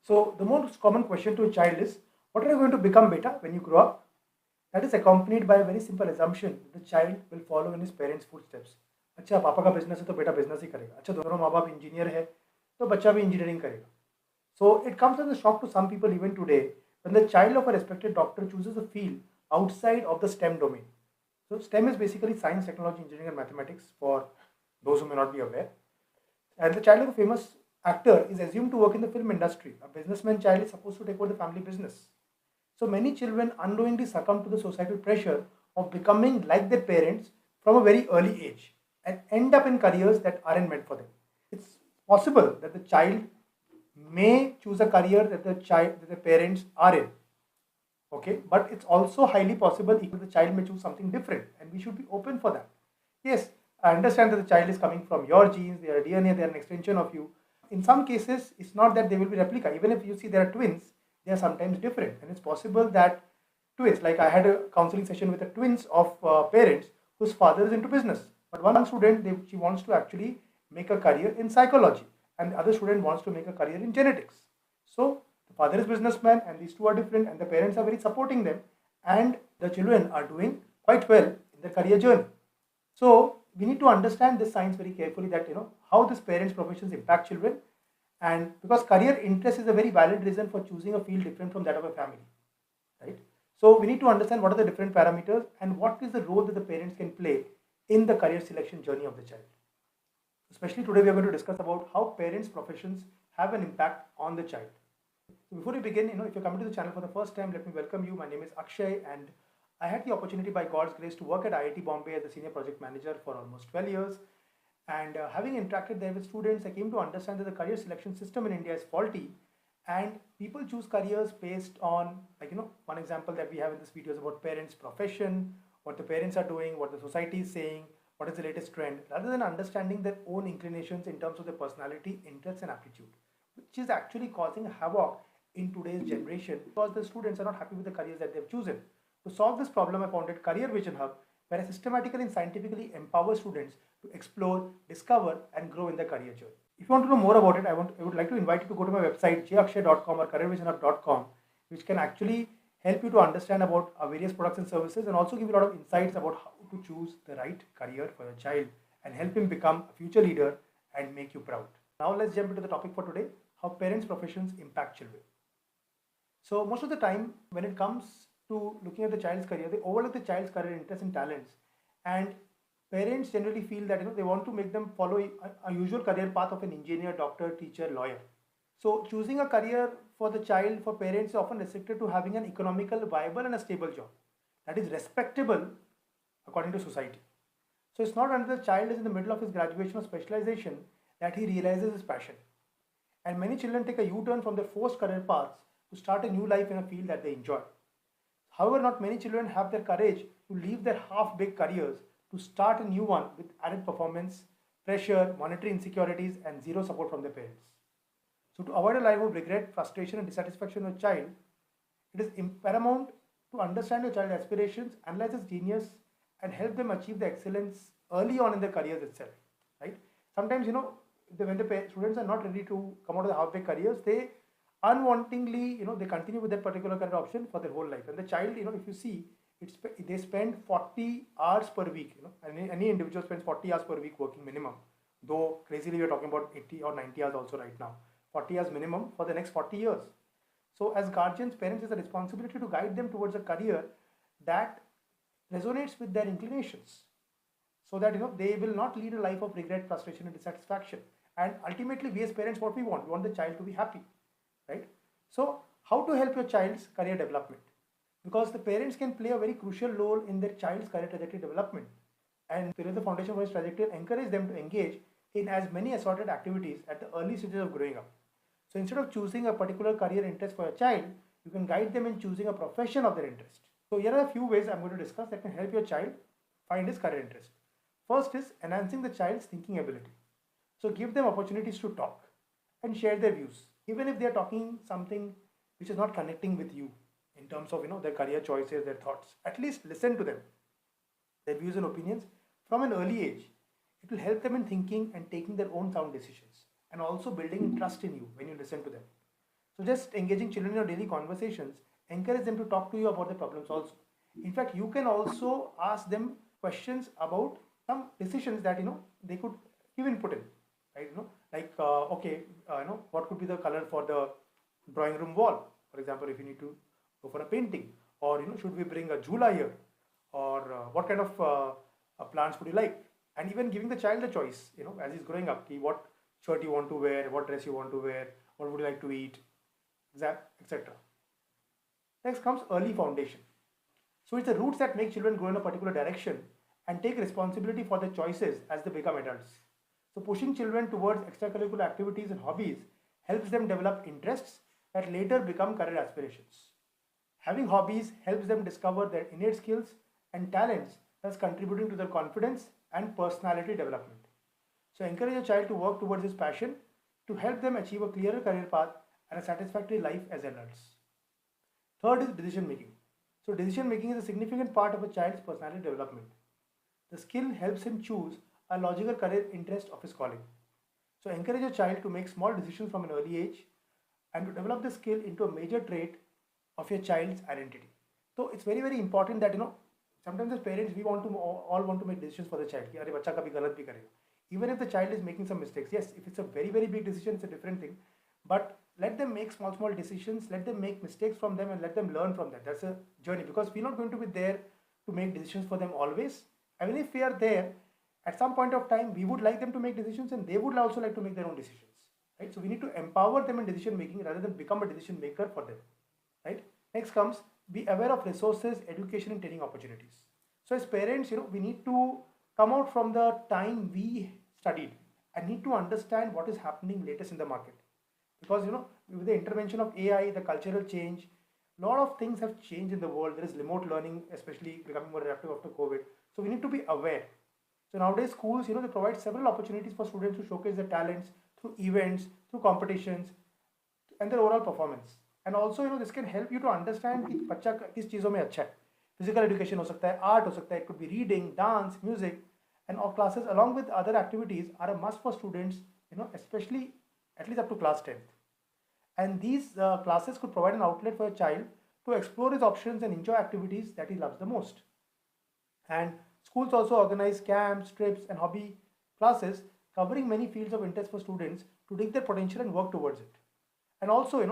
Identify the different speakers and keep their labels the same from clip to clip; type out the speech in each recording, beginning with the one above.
Speaker 1: So the most common question to a child is, what are you going to become beta when you grow up? That is accompanied by a very simple assumption that the child will follow in his parents' footsteps. अच्छा पापा का business है तो बेटा business ही करेगा. अच्छा दोनों माँ बाप इंजीनियर है तो बच्चा भी इंजीनियरिंग करेगा. So it comes as a shock to some people even today when the child of a respected doctor chooses a field outside of the STEM domain. So STEM is basically science, technology, engineering, and mathematics for those who may not be aware. And the child of a famous actor is assumed to work in the film industry. A businessman child is supposed to take over the family business. So many children unknowingly succumb to the societal pressure of becoming like their parents from a very early age and end up in careers that aren't meant for them. It's possible that the child may choose a career that the parents are in. Okay, but it's also highly possible that the child may choose something different, and we should be open for that. Yes, I understand that the child is coming from your genes, they are DNA, they are an extension of you. In some cases, it's not that they will be replica. Even if you see they are twins, they are sometimes different, and it's possible that twins, like I had a counseling session with the twins of parents whose father is into business, but one student she wants to actually make a career in psychology, and the other student wants to make a career in genetics. So the father is businessman, and these two are different, and the parents are very supporting them, and the children are doing quite well in their career journey. So we need to understand this science very carefully, that how these parents' professions impact children, and because career interest is a very valid reason for choosing a field different from that of a family, right? So we need to understand what are the different parameters and what is the role that the parents can play in the career selection journey of the child. Especially today we are going to discuss about how parents' professions have an impact on the child. So before we begin, if you're coming to the channel for the first time, let me welcome you. My name is Akshay, and I had the opportunity by God's grace to work at IIT Bombay as a senior project manager for almost 12 years. And having interacted there with students, I came to understand that the career selection system in India is faulty, and people choose careers based on, one example that we have in this video is about parents' profession, what the parents are doing, what the society is saying, what is the latest trend, rather than understanding their own inclinations in terms of their personality, interests, and aptitude, which is actually causing havoc in today's generation because the students are not happy with the careers that they've chosen. To solve this problem, I founded Career Vision Hub, where I systematically and scientifically empower students to explore, discover, and grow in their career journey. If you want to know more about it, I would like to invite you to go to my website jakshay.com or careervisionhub.com, which can actually help you to understand about our various products and services, and also give you a lot of insights about how to choose the right career for your child and help him become a future leader and make you proud. Now let's jump into the topic for today: how parents' professions impact children. So most of the time, when it comes to looking at the child's career, they overlook the child's career interests and talents, and parents generally feel that they want to make them follow a usual career path of an engineer, doctor, teacher, lawyer. So choosing a career for the child, for parents, is often restricted to having an economical, viable, and a stable job that is respectable according to society. So it's not until the child is in the middle of his graduation or specialization that he realizes his passion. And many children take a U-turn from their forced career paths to start a new life in a field that they enjoy. However, not many children have the courage to leave their half-baked careers to start a new one with added performance, pressure, monetary insecurities, and zero support from their parents. So to avoid a life of regret, frustration, and dissatisfaction in a child, it is paramount to understand your child's aspirations, analyze his genius, and help them achieve the excellence early on in their careers itself. Right? Sometimes, when the students are not ready to come out of the half-baked careers, they unwantingly, they continue with that particular career option for their whole life. And the child, if you see, they spend 40 hours per week. Any individual spends 40 hours per week working minimum. Though crazily, we're talking about 80 or 90 hours also right now. 40 hours minimum for the next 40 years. So as guardians, parents has a responsibility to guide them towards a career that resonates with their inclinations, so that they will not lead a life of regret, frustration, and dissatisfaction. And ultimately, we as parents, what we want the child to be happy, right? So how to help your child's career development? Because the parents can play a very crucial role in their child's career trajectory development, and there is the foundation for his trajectory and encourage them to engage in as many assorted activities at the early stages of growing up. So instead of choosing a particular career interest for your child, you can guide them in choosing a profession of their interest. So here are a few ways I'm going to discuss that can help your child find his career interest. First is enhancing the child's thinking ability. So give them opportunities to talk and share their views, even if they are talking something which is not connecting with you in terms of their career choices, their thoughts. At least listen to them, their views and opinions from an early age. It will help them in thinking and taking their own sound decisions, and also building trust in you when you listen to them. So just engaging children in your daily conversations, encourage them to talk to you about the problems also. In fact, you can also ask them questions about some decisions that they could give input in, right? Like okay, what could be the color for the drawing room wall, for example, if you need to go for a painting, or should we bring a jhula here, or what kind of plants would you like, and even giving the child a choice, as he's growing up, what shirt you want to wear, what dress you want to wear, what would you like to eat, etc. Next comes early foundation. So it's the roots that make children grow in a particular direction and take responsibility for their choices as they become adults. So pushing children towards extracurricular activities and hobbies helps them develop interests that later become career aspirations. Having hobbies helps them discover their innate skills and talents, thus contributing to their confidence and personality development. So encourage a child to work towards his passion to help them achieve a clearer career path and a satisfactory life as adults. Third is decision making. So decision making is a significant part of a child's personality development. The skill helps him choose a logical career interest of his calling. So encourage a child to make small decisions from an early age and to develop the skill into a major trait of your child's identity. So it's very very important that sometimes as parents we want to all want to make decisions for the child. कि अरे बच्चा कभी गलत भी करेगा. Even if the child is making some mistakes, yes, if it's a very very big decision, it's a different thing. But let them make small decisions. Let them make mistakes from them and let them learn from that. That's a journey, because we're not going to be there to make decisions for them always. Even if we are there, at some point of time, we would like them to make decisions and they would also like to make their own decisions, right? So we need to empower them in decision making rather than become a decision maker for them, right? Next comes, be aware of resources, education and training opportunities. So as parents, we need to come out from the time we studied and need to understand what is happening latest in the market. Because with the intervention of AI, the cultural change, a lot of things have changed in the world. There is remote learning, especially becoming more adaptive after COVID. So we need to be aware. So nowadays schools, they provide several opportunities for students to showcase their talents through events, through competitions, and their overall performance. And also, this can help you to understand कि बच्चा किस चीज़ों में अच्छा है. Physical education हो सकता है, art हो सकता है, it could be reading, dance, music, and all classes along with other activities are a must for students, especially at least up to class 10th. And these classes could provide an outlet for a child to explore his options and enjoy activities that he loves the most. And schools also organize camps, trips, and hobby classes covering many fields of interest for students to dig their potential and work towards it. And also, if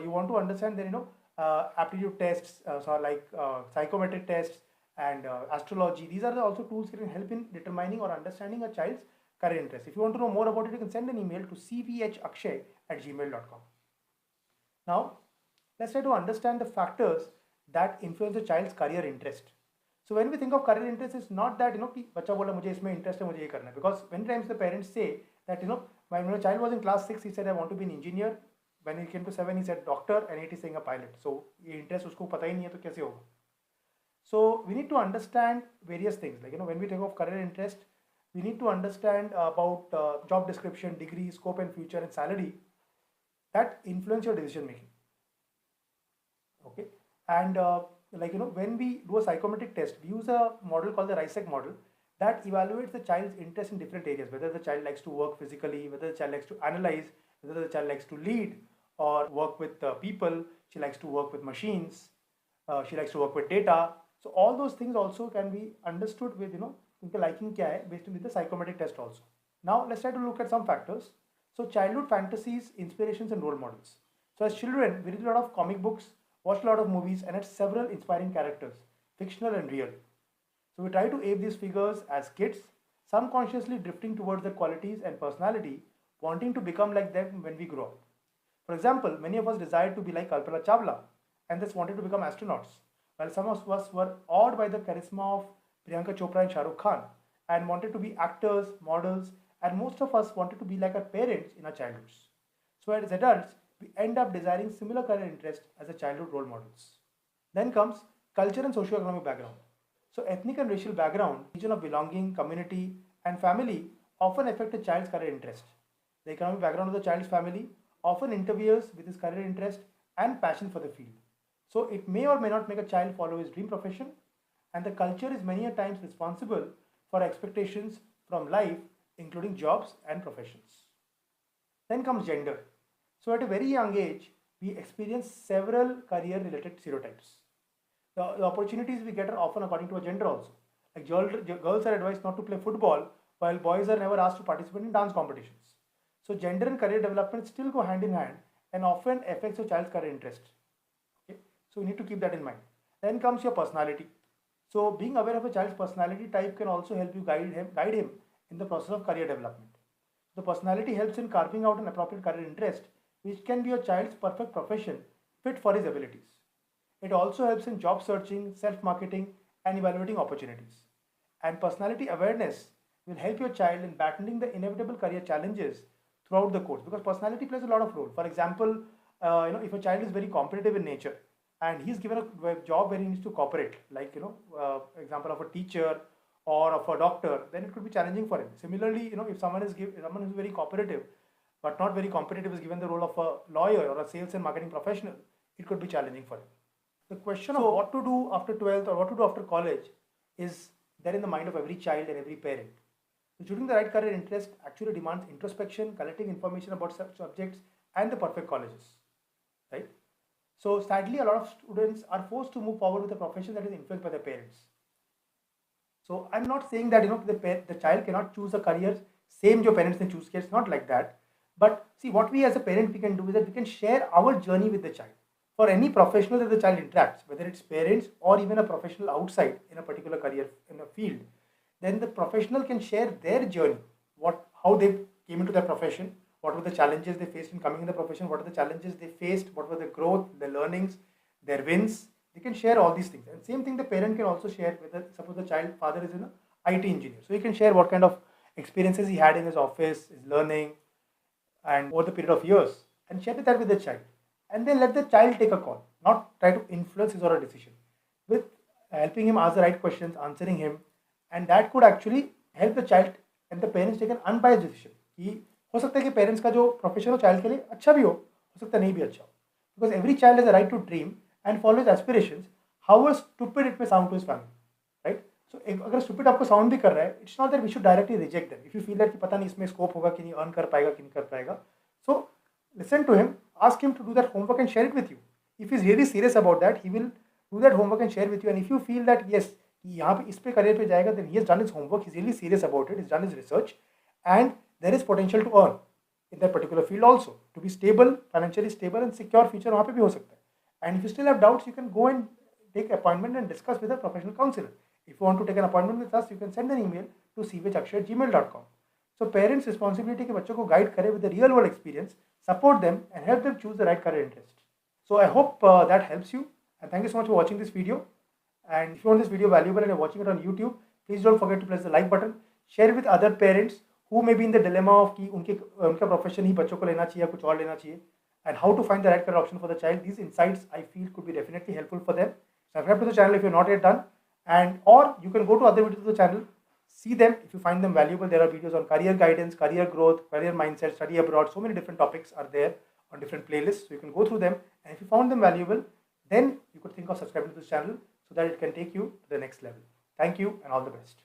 Speaker 1: you want to understand, then aptitude tests, so like psychometric tests and astrology, these are also tools that can help in determining or understanding a child's career interest. If you want to know more about it, you can send an email to cvhakshay@gmail.com. Now, let's try to understand the factors that influence a child's career interest. So when we think of career interest, it's not that कि बच्चा बोला मुझे इसमें interest है, मुझे ये करना है. Because many times the parents say that when my child was in class 6, he said I want to be an engineer. When he came to 7, he said doctor, and 8 is saying a pilot. So ये interest उसको पता ही नहीं है तो कैसे होगा? So we need to understand various things. Like when we think of career interest, we need to understand about job description, degree, scope and future, and salary that influence your decision making. Okay, and when we do a psychometric test, we use a model called the RISEC model that evaluates the child's interest in different areas, whether the child likes to work physically, whether the child likes to analyze, whether the child likes to lead or work with people, she likes to work with machines, she likes to work with data. So all those things also can be understood with उनके liking क्या है based on the psychometric test also. Now let's try to look at some factors. So childhood fantasies, inspirations and role models. So as children, we read a lot of comic books, watched a lot of movies and had several inspiring characters, fictional and real. So we try to ape these figures as kids, subconsciously drifting towards their qualities and personality, wanting to become like them when we grow up. For example, many of us desired to be like Kalpana Chawla and thus wanted to become astronauts, while some of us were awed by the charisma of Priyanka Chopra and Shah Rukh Khan and wanted to be actors, models, and most of us wanted to be like our parents in our childhoods. So as adults, we end up desiring similar career interests as a childhood role models. Then comes culture and socio-economic background. So ethnic and racial background, region of belonging, community, and family often affect a child's career interest. The economic background of the child's family often interferes with his career interest and passion for the field. So it may or may not make a child follow his dream profession, and the culture is many a times responsible for expectations from life, including jobs and professions. Then comes gender. So at a very young age, we experience several career related stereotypes. The opportunities we get are often according to a gender also. Like girls are advised not to play football, while boys are never asked to participate in dance competitions. So gender and career development still go hand in hand and often affects your child's career interest. Okay? So you need to keep that in mind. Then comes your personality. So being aware of a child's personality type can also help you guide him in the process of career development. The personality helps in carving out an appropriate career interest, which can be your child's perfect profession fit for his abilities. It also helps in job searching, self-marketing, and evaluating opportunities. And personality awareness will help your child in battling the inevitable career challenges throughout the course, because personality plays a lot of role. For example, if a child is very competitive in nature and he's given a job where he needs to cooperate, like example of a teacher or of a doctor, then it could be challenging for him. Similarly, if someone is very cooperative but not very competitive is given the role of a lawyer or a sales and marketing professional, it could be challenging for him. The question of what to do after 12th or what to do after college is there in the mind of every child and every parent. So choosing the right career interest actually demands introspection, collecting information about subjects and the perfect colleges, right? So sadly, a lot of students are forced to move forward with a profession that is influenced by their parents. So I'm not saying that the child cannot choose a career same your parents can choose. It's not like that. But see, what we as a parent we can do is that we can share our journey with the child. For any professional that the child interacts, whether it's parents or even a professional outside in a particular career in a field, then the professional can share their journey, how they came into their profession, what were the challenges they faced in coming in the profession, what are the challenges they faced, what were the growth, the learnings, their wins. They can share all these things. And same thing the parent can also share, whether suppose the child father is an IT engineer. So he can share what kind of experiences he had in his office, his learning, and over the period of years, and share that with the child. And then let the child take a call, not try to influence his or her decision, with helping him ask the right questions, answering him, and that could actually help the child and the parents take an unbiased decision. कि हो सकता है कि parents का जो profession हो child के लिए अच्छा भी हो सकता है नहीं भी अच्छा हो, because every child has a right to dream and follow his aspirations, however stupid it may sound to his family, right? So अगर stupid आपको sound भी कर रहा है, it's not that we should directly reject them. If you feel that कि पता नहीं इसमें scope होगा कि नहीं, earn कर पाएगा कि नहीं कर पाएगा, so listen to him, ask him to do that homework and share it with you. If he's really serious about that, he will do that homework and share with you. And if you feel that yes, यहाँ पे इस पे career पे जाएगा, then he has done his homework, he's really serious about it, he's done his research, and there is potential to earn in that particular field also, to be stable, financially stable and secure future वहाँ पे भी हो सकता है. And if you still have doubts, you can go and take appointment and discuss with a professional counselor. If you want to take an appointment with us, you can send an email to cvhakshay@gmail.com. So parents' responsibility कि बच्चों को guide करें with the real world experience, support them and help them choose the right career interest. So I hope that helps you, and thank you so much for watching this video. And if you want this video valuable and you're watching it on YouTube, please don't forget to press the like button. Share it with other parents who may be in the dilemma of कि उनका profession ही बच्चों को लेना चाहिए या कुछ और लेना चाहिए, and how to find the right career option for the child. These insights I feel could be definitely helpful for them. Subscribe to the channel if you're not yet done, and or you can go to other videos of the channel, see them if you find them valuable. There are videos on career guidance, career growth, career mindset, study abroad. So many different topics are there on different playlists. So you can go through them, and if you found them valuable, then you could think of subscribing to this channel so that it can take you to the next level. Thank you and all the best.